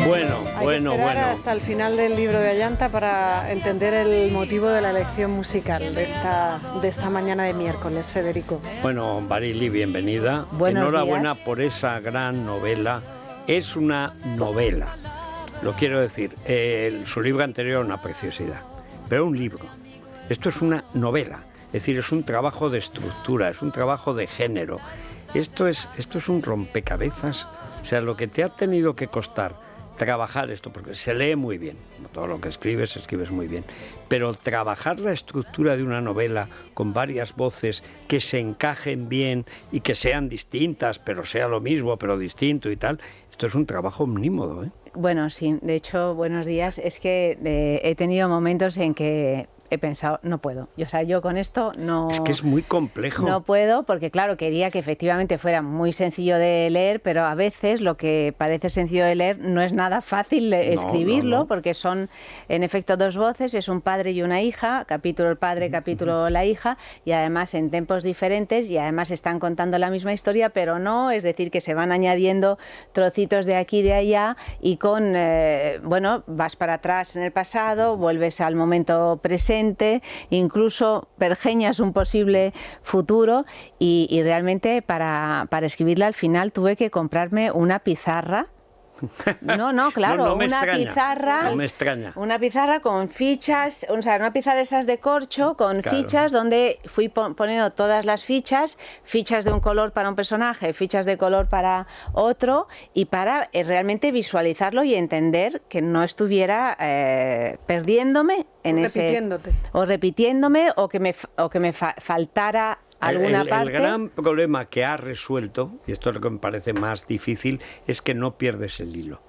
Hay que esperar bueno. hasta el final del libro de Ayanta para entender el motivo de la elección musical de esta mañana de miércoles, Federico. Bueno, Barili, bienvenida. Buenos Enhorabuena días. por esa gran novela. Es una novela, lo quiero decir. Su libro anterior una preciosidad, pero un libro. Esto es una novela, es decir, es un trabajo de estructura, es un trabajo de género. Esto es un rompecabezas. O sea, lo que te ha tenido que costar trabajar esto, porque se lee muy bien, todo lo que escribes muy bien, pero trabajar la estructura de una novela con varias voces que se encajen bien y que sean distintas, pero sea lo mismo, pero distinto y tal, esto es un trabajo omnímodo, ¿eh? Bueno, sí, de hecho, buenos días. Es que he tenido momentos en que he pensado, no puedo. O sea, yo con esto no... Es que es muy complejo. No puedo porque, claro, quería que efectivamente fuera muy sencillo de leer, pero a veces lo que parece sencillo de leer no es nada fácil de escribirlo, no. porque son, en efecto, dos voces, es un padre y una hija, capítulo el padre, capítulo la hija, y además en tempos diferentes, y además están contando la misma historia, pero no, es decir, que se van añadiendo trocitos de aquí y de allá, y con, bueno, vas para atrás en el pasado, vuelves al momento presente, incluso pergeñas un posible futuro y realmente para escribirla al final tuve que comprarme una pizarra. No, claro, No me una extraña, pizarra. no me extraña. Una pizarra con fichas, o sea, una pizarra esas de corcho con Claro. fichas donde fui poniendo todas las fichas de un color para un personaje, fichas de color para otro, y para realmente visualizarlo y entender que no estuviera perdiéndome en Repitiéndote. o repitiéndome o que me faltara alguna parte. El gran problema que ha resuelto, y esto es lo que me parece más difícil, es que no pierdes el hilo.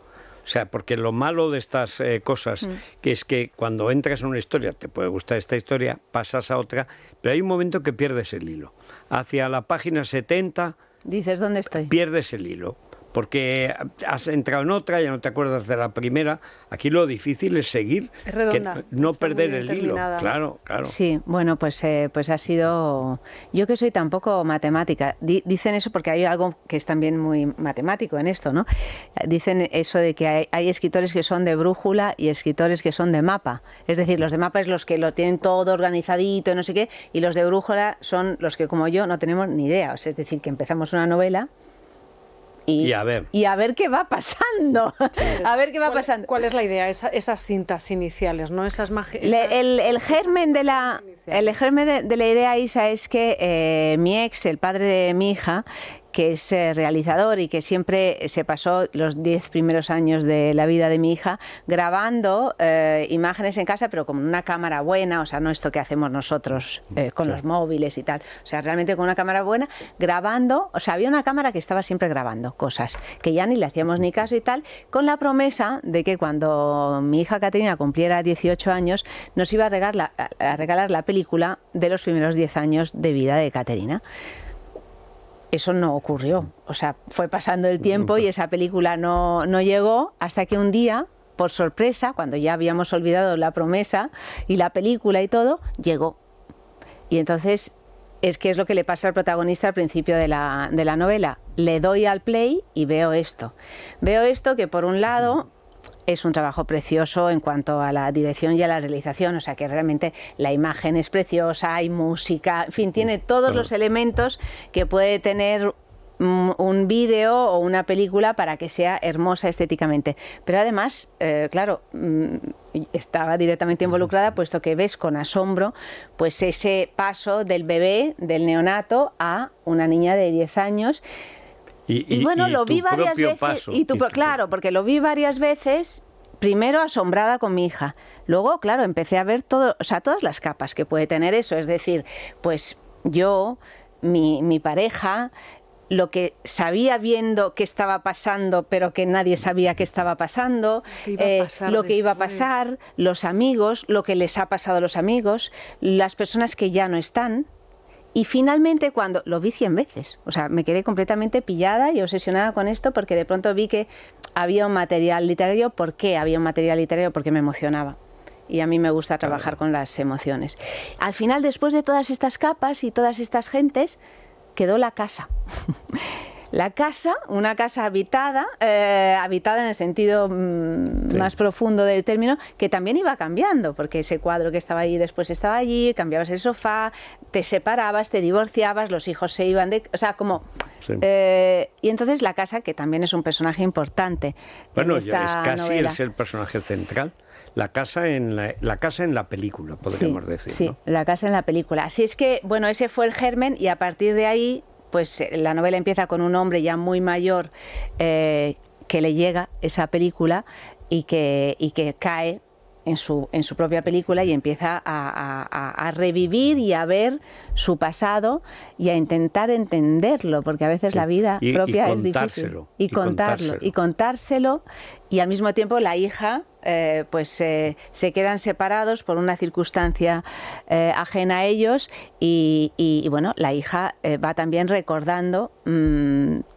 O sea, porque lo malo de estas cosas, que es que cuando entras en una historia, te puede gustar esta historia, pasas a otra, pero hay un momento que pierdes el hilo. Hacia la página 70... Dices, ¿dónde estoy? Pierdes el hilo, porque has entrado en otra, ya no te acuerdas de la primera. Aquí lo difícil es seguir, Es redonda, no está perder muy el bien hilo. terminada. Claro. Sí, bueno, pues ha sido... Yo que soy tan poco matemática, dicen eso porque hay algo que es también muy matemático en esto, ¿no? Dicen eso de que hay escritores que son de brújula y escritores que son de mapa. Es decir, los de mapa es los que lo tienen todo organizadito y no sé qué, y los de brújula son los que, como yo, no tenemos ni idea. O sea, es decir, que empezamos una novela... Y a ver qué va pasando. A ver qué va pasando. ¿Cuál es la idea? Esas cintas iniciales, ¿no? El germen de la idea, Isa, es que mi ex, el padre de mi hija, que es realizador y que siempre se pasó los 10 primeros años de la vida de mi hija grabando imágenes en casa, pero con una cámara buena, o sea, no esto que hacemos nosotros con los móviles y tal, o sea, realmente con una cámara buena, grabando, o sea, había una cámara que estaba siempre grabando cosas, que ya ni le hacíamos ni caso y tal, con la promesa de que cuando mi hija Caterina cumpliera 18 años, nos iba a regalar la película de los primeros 10 años de vida de Caterina. Eso no ocurrió, o sea, fue pasando el tiempo y esa película no llegó hasta que un día, por sorpresa, cuando ya habíamos olvidado la promesa y la película y todo, llegó. Y entonces es que es lo que le pasa al protagonista al principio de la novela. Le doy al play y veo esto. Veo esto que por un lado... es un trabajo precioso en cuanto a la dirección y a la realización, o sea que realmente la imagen es preciosa, hay música, en fin, tiene todos los elementos que puede tener un vídeo o una película para que sea hermosa estéticamente. Pero además, claro, estaba directamente involucrada, puesto que ves con asombro pues ese paso del bebé, del neonato, a una niña de 10 años. Y bueno, lo vi varias veces. Claro, porque lo vi varias veces, primero asombrada con mi hija. Luego, claro, empecé a ver todas las capas que puede tener eso. Es decir, pues yo, mi pareja, lo que sabía viendo que estaba pasando, pero que nadie sabía que estaba pasando, lo que iba a pasar, los amigos, lo que les ha pasado a los amigos, las personas que ya no están. Y finalmente, cuando lo vi 100 veces, o sea, me quedé completamente pillada y obsesionada con esto porque de pronto vi que había un material literario. ¿Por qué había un material literario? Porque me emocionaba. Y a mí me gusta trabajar con las emociones. Al final, después de todas estas capas y todas estas gentes, quedó la casa. La casa, una casa habitada, habitada en el sentido más profundo del término, que también iba cambiando, porque ese cuadro que estaba allí después estaba allí, cambiabas el sofá, te separabas, te divorciabas, los hijos se iban de... O sea, como... Sí. Y entonces la casa, que también es un personaje importante. Bueno, en esta es casi novela. es el personaje central. La casa en la película, podríamos decir. Sí, ¿no? la casa en la película. Así es que, bueno, ese fue el germen y a partir de ahí, pues la novela empieza con un hombre ya muy mayor que le llega esa película y que cae en su propia película y empieza a revivir y a ver su pasado y a intentar entenderlo, porque a veces la vida propia es difícil. Y contárselo, y al mismo tiempo la hija pues se quedan separados por una circunstancia ajena a ellos y bueno, la hija va también recordando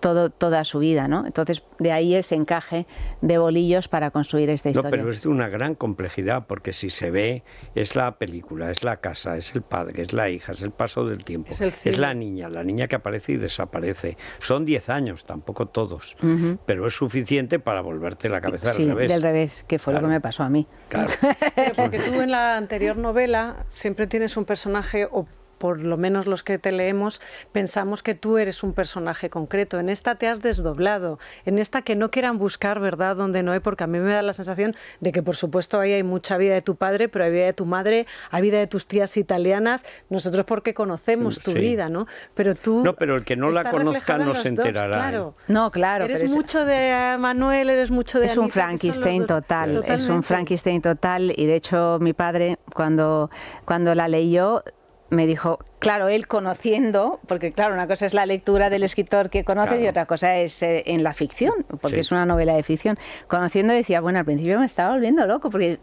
toda su vida, ¿no? Entonces de ahí ese encaje de bolillos para construir esta historia. No, pero es de una gran complejidad, porque si se ve, es la película, es la casa, es el padre, es la hija, es el paso del tiempo, es la niña que aparece y desaparece. Son 10 años, tampoco todos, pero es suficiente para volverte la cabeza al revés. Del revés, que fue lo que me pasó a mí. Claro. Pero porque tú en la anterior novela siempre tienes un personaje, o por lo menos los que te leemos, pensamos que tú eres un personaje concreto. En esta te has desdoblado. En esta que no quieran buscar verdad donde no hay, porque a mí me da la sensación de que, por supuesto, ahí hay mucha vida de tu padre, pero hay vida de tu madre, hay vida de tus tías italianas. Nosotros porque conocemos tu vida, ¿no? Pero tú... No, pero el que no la conozca no se enterará. Claro. No, claro. Eres mucho de Manuel, eres mucho de Anita, un Frankenstein total. Totalmente. Es un Frankenstein total. Y de hecho mi padre, cuando la leyó, me dijo, claro, él conociendo, porque claro, una cosa es la lectura del escritor que conoces y otra cosa es en la ficción, porque es una novela de ficción. Conociendo decía, bueno, al principio me estaba volviendo loco, porque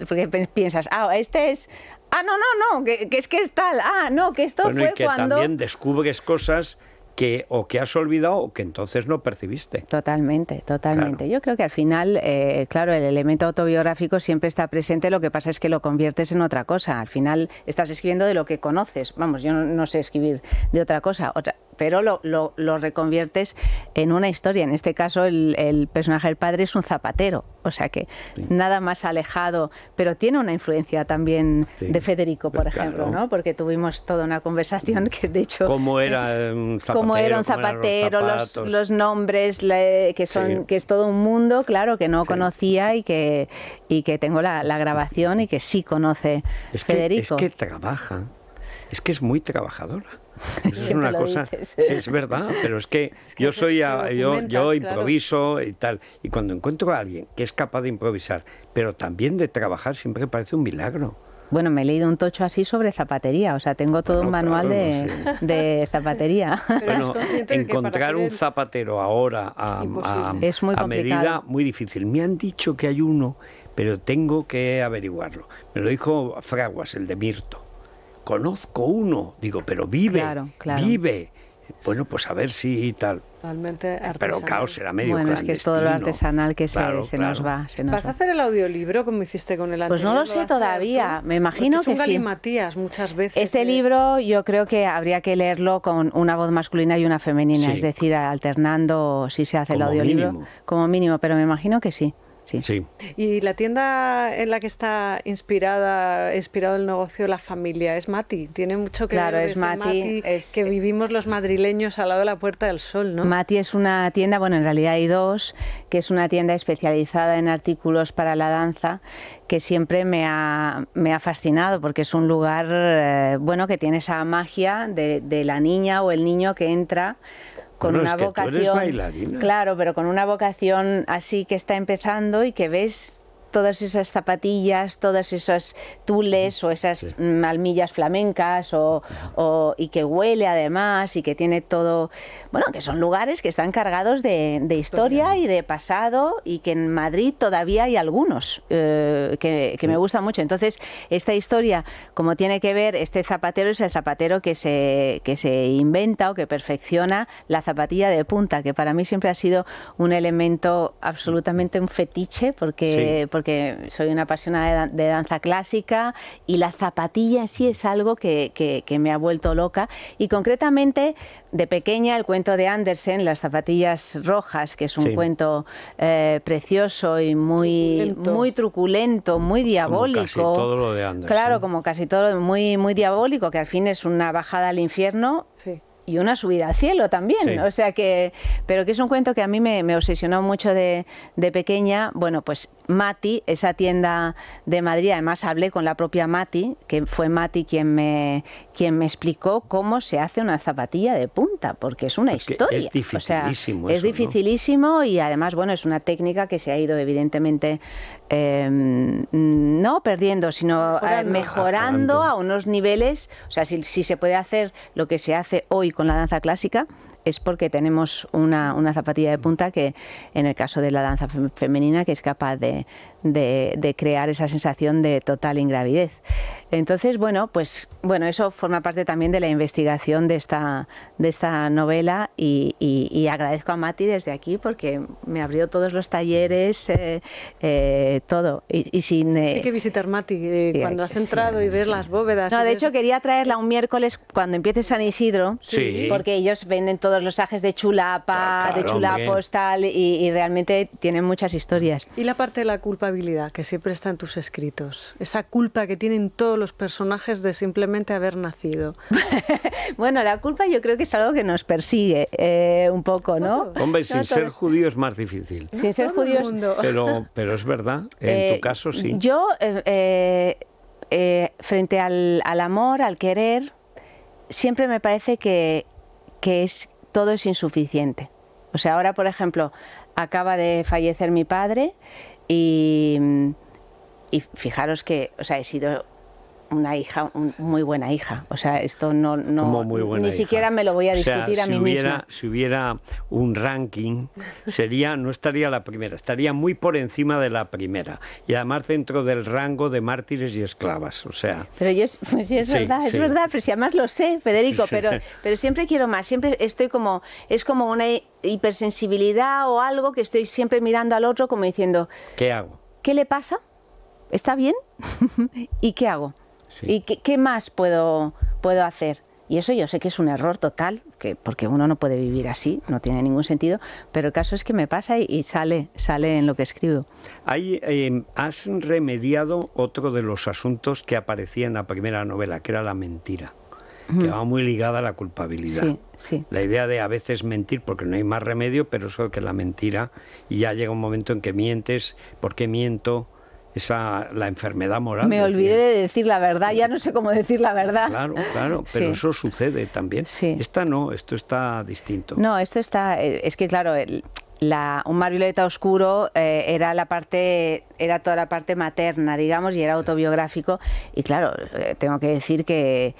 piensas, este es... no, que es que es tal, no, que esto fue y que cuando... también descubres cosas que has olvidado o que entonces no percibiste. Totalmente. Claro. Yo creo que al final, claro, el elemento autobiográfico siempre está presente, lo que pasa es que lo conviertes en otra cosa. Al final estás escribiendo de lo que conoces. Vamos, yo no sé escribir de otra cosa, pero lo reconviertes en una historia. En este caso, el personaje del padre es un zapatero, o sea que nada más alejado, pero tiene una influencia también de Federico, por ejemplo, ¿no? Porque tuvimos toda una conversación que, de hecho... ¿Cómo era un zapatero? Cómo era un zapatero, los nombres, que es todo un mundo, claro, que no conocía y que tengo la grabación y que sí conoce Federico. Es que trabaja, es que es muy trabajadora. Es una cosa, dices. sí, es verdad, pero es que yo improviso y tal, y cuando encuentro a alguien que es capaz de improvisar, pero también de trabajar, siempre parece un milagro. Bueno, me he leído un tocho así sobre zapatería, o sea, tengo todo un manual de zapatería. Bueno, encontrar un zapatero ahora es muy a complicado. medida, muy difícil. Me han dicho que hay uno, pero tengo que averiguarlo. Me lo dijo Fraguas, el de Mirto. Conozco uno, digo, pero vive, vive. Bueno, pues a ver si tal. Totalmente artesanal. Pero claro, será medio Bueno, clandestino. es que es todo lo artesanal que se nos va. ¿Vas a hacer el audiolibro como hiciste con el anterior? Pues no lo sé todavía, me imagino que sí. Es un galimatías muchas veces. Este libro yo creo que habría que leerlo con una voz masculina y una femenina, es decir, alternando si se hace el audiolibro como mínimo, pero me imagino que sí. Sí. Y la tienda en la que está inspirado el negocio de la familia es Mati. Tiene mucho que ver es Mati, que vivimos los madrileños al lado de la Puerta del Sol, ¿no? Mati es una tienda, bueno, en realidad hay dos, que es una tienda especializada en artículos para la danza, que siempre me ha fascinado, porque es un lugar, que tiene esa magia de la niña o el niño que entra con una vocación, tú eres bailarina. Claro, pero con una vocación así que está empezando y que ves todas esas zapatillas, todos esos tules o esas almillas flamencas y que huele además y que tiene todo, que son lugares que están cargados de historia y de pasado y que en Madrid todavía hay algunos que me gustan mucho. Entonces, esta historia, como tiene que ver, este zapatero es el zapatero que se inventa o que perfecciona la zapatilla de punta, que para mí siempre ha sido un elemento absolutamente un fetiche porque porque soy una apasionada de danza clásica y la zapatilla en sí es algo que me ha vuelto loca. Y concretamente, de pequeña, el cuento de Andersen, Las zapatillas rojas, que es un cuento precioso y muy truculento, muy diabólico. Como casi todo lo de Andersen. Claro, como casi todo, muy, muy diabólico, que al fin es una bajada al infierno. Sí. Y una subida al cielo también, sí. O sea que, pero que es un cuento que a mí me obsesionó mucho de pequeña. Bueno, pues Mati, esa tienda de Madrid, además hablé con la propia Mati, que fue Mati quien me explicó cómo se hace una zapatilla de punta, porque es una historia. Es dificilísimo. O sea, es dificilísimo, ¿no? Y además, bueno, es una técnica que se ha ido evidentemente no perdiendo, sino mejorando a unos niveles. O sea, si se puede hacer lo que se hace hoy con la danza clásica, es porque tenemos una zapatilla de punta que, en el caso de la danza femenina, que es capaz de crear esa sensación de total ingravidez. Entonces, pues eso forma parte también de la investigación de esta novela y agradezco a Mati desde aquí porque me abrió todos los talleres, todo. Y sin, hay que visitar Mati cuando has entrado y ver las bóvedas. No, de hecho quería traerla un miércoles cuando empiece San Isidro, porque ellos venden todos los trajes de chulapa, de chulapos, tal, y realmente tienen muchas historias. Y la parte de la culpabilidad, que siempre está en tus escritos, esa culpa que tienen todos los personajes de simplemente haber nacido. Bueno, la culpa yo creo que es algo que nos persigue un poco, ¿no? Hombre, sin ser judío es más difícil. Sin ser judíos. Pero es verdad, en tu caso sí. Yo, frente al amor, al querer, siempre me parece que todo es insuficiente. O sea, ahora, por ejemplo, acaba de fallecer mi padre y fijaros que, o sea, he sido una hija, muy buena hija. O sea, esto no ni siquiera me lo voy a discutir a mí misma. Si hubiera un ranking, no estaría la primera, estaría muy por encima de la primera. Y además dentro del rango de mártires y esclavas, o sea... Pero pues sí, es verdad, pero si además lo sé, Federico, pero siempre quiero más, siempre estoy como... Es como una hipersensibilidad o algo que estoy siempre mirando al otro como diciendo... ¿Qué hago? ¿Qué le pasa? ¿Está bien? ¿Y qué hago? Sí. ¿Y qué más puedo hacer? Y eso yo sé que es un error total, porque uno no puede vivir así, no tiene ningún sentido, pero el caso es que me pasa y sale en lo que escribo. Has remediado otro de los asuntos que aparecía en la primera novela, que era la mentira, que va muy ligada a la culpabilidad. Sí. La idea de a veces mentir porque no hay más remedio, pero eso que la mentira, y ya llega un momento en que mientes, ¿por qué miento? La enfermedad moral. Me olvidé de decir la verdad, ya no sé cómo decir la verdad. Claro, pero eso sucede también. Sí. Esto está distinto. No, es que claro, un mar violeta oscuro era toda la parte materna, digamos, y era autobiográfico. Y claro, tengo que decir que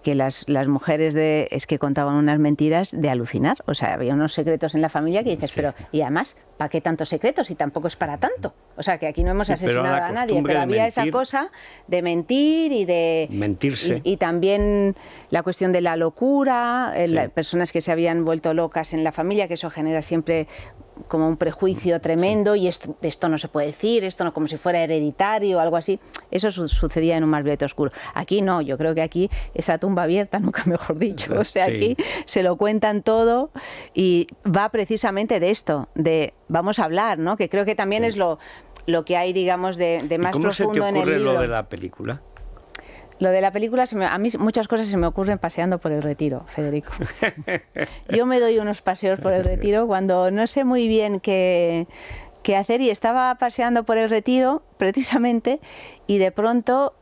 las mujeres es que contaban unas mentiras de alucinar. O sea, había unos secretos en la familia que dices, pero y además, ¿para qué tantos secretos? Y tampoco es para tanto. O sea, que aquí no hemos asesinado a nadie, pero había esa cosa de mentir y de... Mentirse. Y también la cuestión de la locura, personas que se habían vuelto locas en la familia, que eso genera siempre como un prejuicio tremendo, y esto no se puede decir, esto no, como si fuera hereditario o algo así. Eso sucedía en un mar violeta oscuro. Aquí no, yo creo que aquí esa tumba abierta, nunca mejor dicho, o sea, aquí se lo cuentan todo y va precisamente de esto, de vamos a hablar, ¿no? Que creo que también es lo que hay, digamos, de más profundo en el libro. ¿Cómo se te ocurre lo de la película? Lo de la película, a mí muchas cosas se me ocurren paseando por el Retiro, Federico. Yo me doy unos paseos por el Retiro cuando no sé muy bien qué hacer, y estaba paseando por el Retiro precisamente y de pronto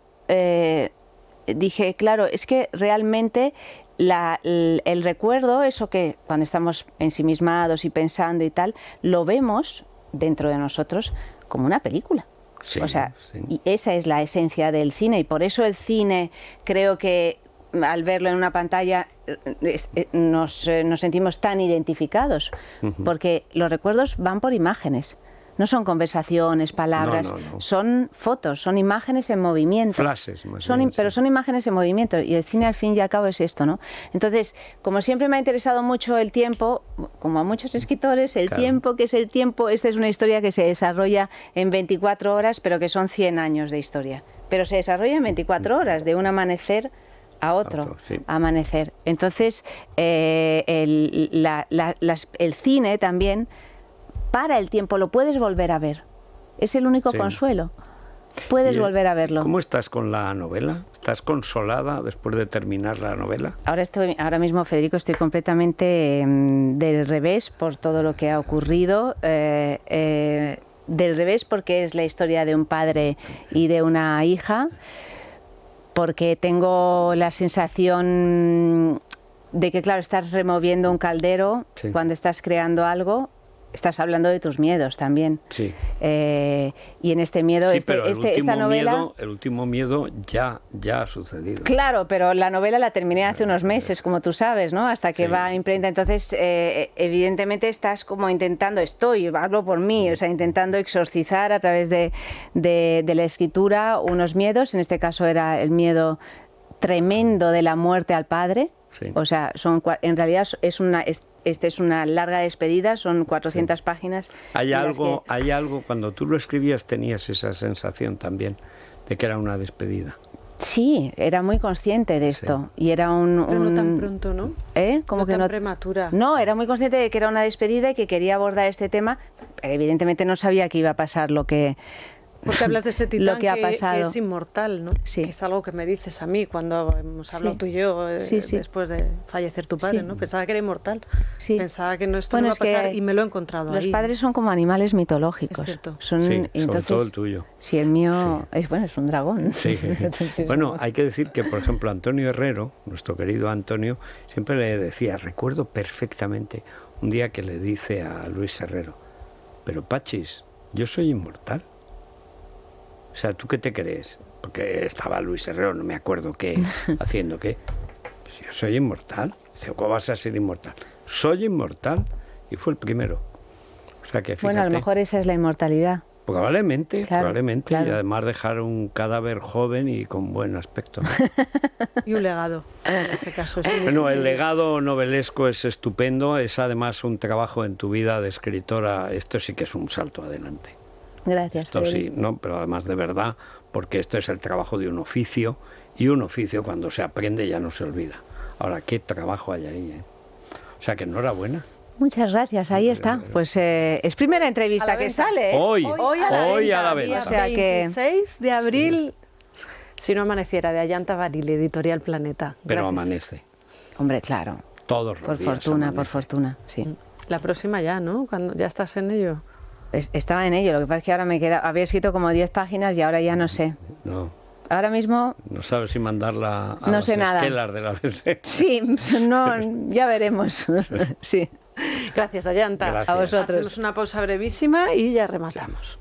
dije, claro, es que realmente el recuerdo, eso que cuando estamos ensimismados y pensando y tal, lo vemos dentro de nosotros como una película. Sí, o sea, y esa es la esencia del cine, y por eso el cine, creo que al verlo en una pantalla nos sentimos tan identificados, porque los recuerdos van por imágenes. No son conversaciones, palabras, No. son fotos, son imágenes en movimiento. Flashes, más bien, Pero sí. son imágenes en movimiento y el cine al fin y al cabo es esto, ¿no? Entonces, como siempre me ha interesado mucho el tiempo, como a muchos escritores, el Claro. tiempo, ¿qué es el tiempo? Esta es una historia que se desarrolla en 24 horas, pero que son 100 años de historia. Pero se desarrolla en 24 horas, de un amanecer a otro Sí. amanecer. Entonces, el cine también para el tiempo, lo puedes volver a ver. Es el único Sí. consuelo. Puedes ¿Y, volver a verlo. ¿Cómo estás con la novela? ¿Estás consolada después de terminar la novela? Ahora mismo, Federico, estoy completamente del revés por todo lo que ha ocurrido. Del revés porque es la historia de un padre y de una hija, porque tengo la sensación de que, claro, estás removiendo un caldero Sí. cuando estás creando algo. Estás hablando de tus miedos también. Sí. Y en este miedo, Sí, pero esta novela... el último miedo ya ha sucedido. Claro, pero la novela la terminé hace unos meses, como tú sabes, ¿no? Hasta que Sí. va a imprenta. Entonces, evidentemente estás como hablo por mí, o sea, intentando exorcizar a través de la escritura unos miedos. En este caso era el miedo tremendo de la muerte al padre. Sí. O sea, en realidad es una larga despedida, son 400 páginas. Hay en las algo, que- hay algo, cuando tú lo escribías tenías esa sensación también de que era una despedida. Sí, era muy consciente de esto. Y era Pero no tan pronto, ¿no? Como no que tan no prematura. No, era muy consciente de que era una despedida y que quería abordar este tema, pero evidentemente no sabía que iba a pasar lo que Porque hablas de ese titán lo que ha pasado. es inmortal, ¿no? Sí. Que es algo que me dices a mí cuando hemos hablado Sí. tú y yo Sí. después de fallecer tu padre, Sí. ¿no? Pensaba que era inmortal. Sí. Pensaba que esto Bueno, no iba a es que pasar y me lo he encontrado Los ahí. padres son como animales mitológicos. Es cierto. Son, Sí, y sobre entonces, todo el tuyo. Si el mío es un dragón. Sí. Entonces, Bueno, hay que decir que, por ejemplo, Antonio Herrero, nuestro querido Antonio, siempre le decía, recuerdo perfectamente un día que le dice a Luis Herrero, pero Pachis, yo soy inmortal. O sea, ¿tú qué te crees? Porque estaba Luis Herrero, no me acuerdo qué, haciendo qué. Pues yo soy inmortal. Dice, ¿cómo vas a ser inmortal? Soy inmortal. Y fue el primero. O sea que fíjate. Bueno, a lo mejor esa es la inmortalidad. Probablemente, Claro, probablemente. claro. Y además dejar un cadáver joven y con buen aspecto, ¿no? Y un legado, en este caso. Es Bueno, el legado novelesco es estupendo. Es además un trabajo en tu vida de escritora. Esto sí que es un salto adelante. Gracias. Esto sí, Federico. no, pero además de verdad, porque esto es el trabajo de un oficio, y un oficio cuando se aprende ya no se olvida. Ahora, qué trabajo hay ahí, ¿eh? O sea que enhorabuena. Muchas gracias, ahí está. Pues es primera A entrevista la que venta. sale. ¿eh? Hoy a la Día venta. O sea que- 26 de abril, si no amaneciera, de Ayanta Baril, Editorial Planeta. Pero Gracias. amanece, Hombre, claro. todos los Por días fortuna, por amanece. fortuna, sí. La próxima ya, ¿no? Cuando ya estás en ello. Estaba en ello, lo que pasa es que ahora había escrito como 10 páginas y ahora ya no sé. No, Ahora mismo, no sabes si mandarla a No las sé nada. esquelas de la BC. sí, no, ya veremos. Sí. Gracias, Ayanta. Gracias. A vosotros. Hacemos una pausa brevísima y ya rematamos.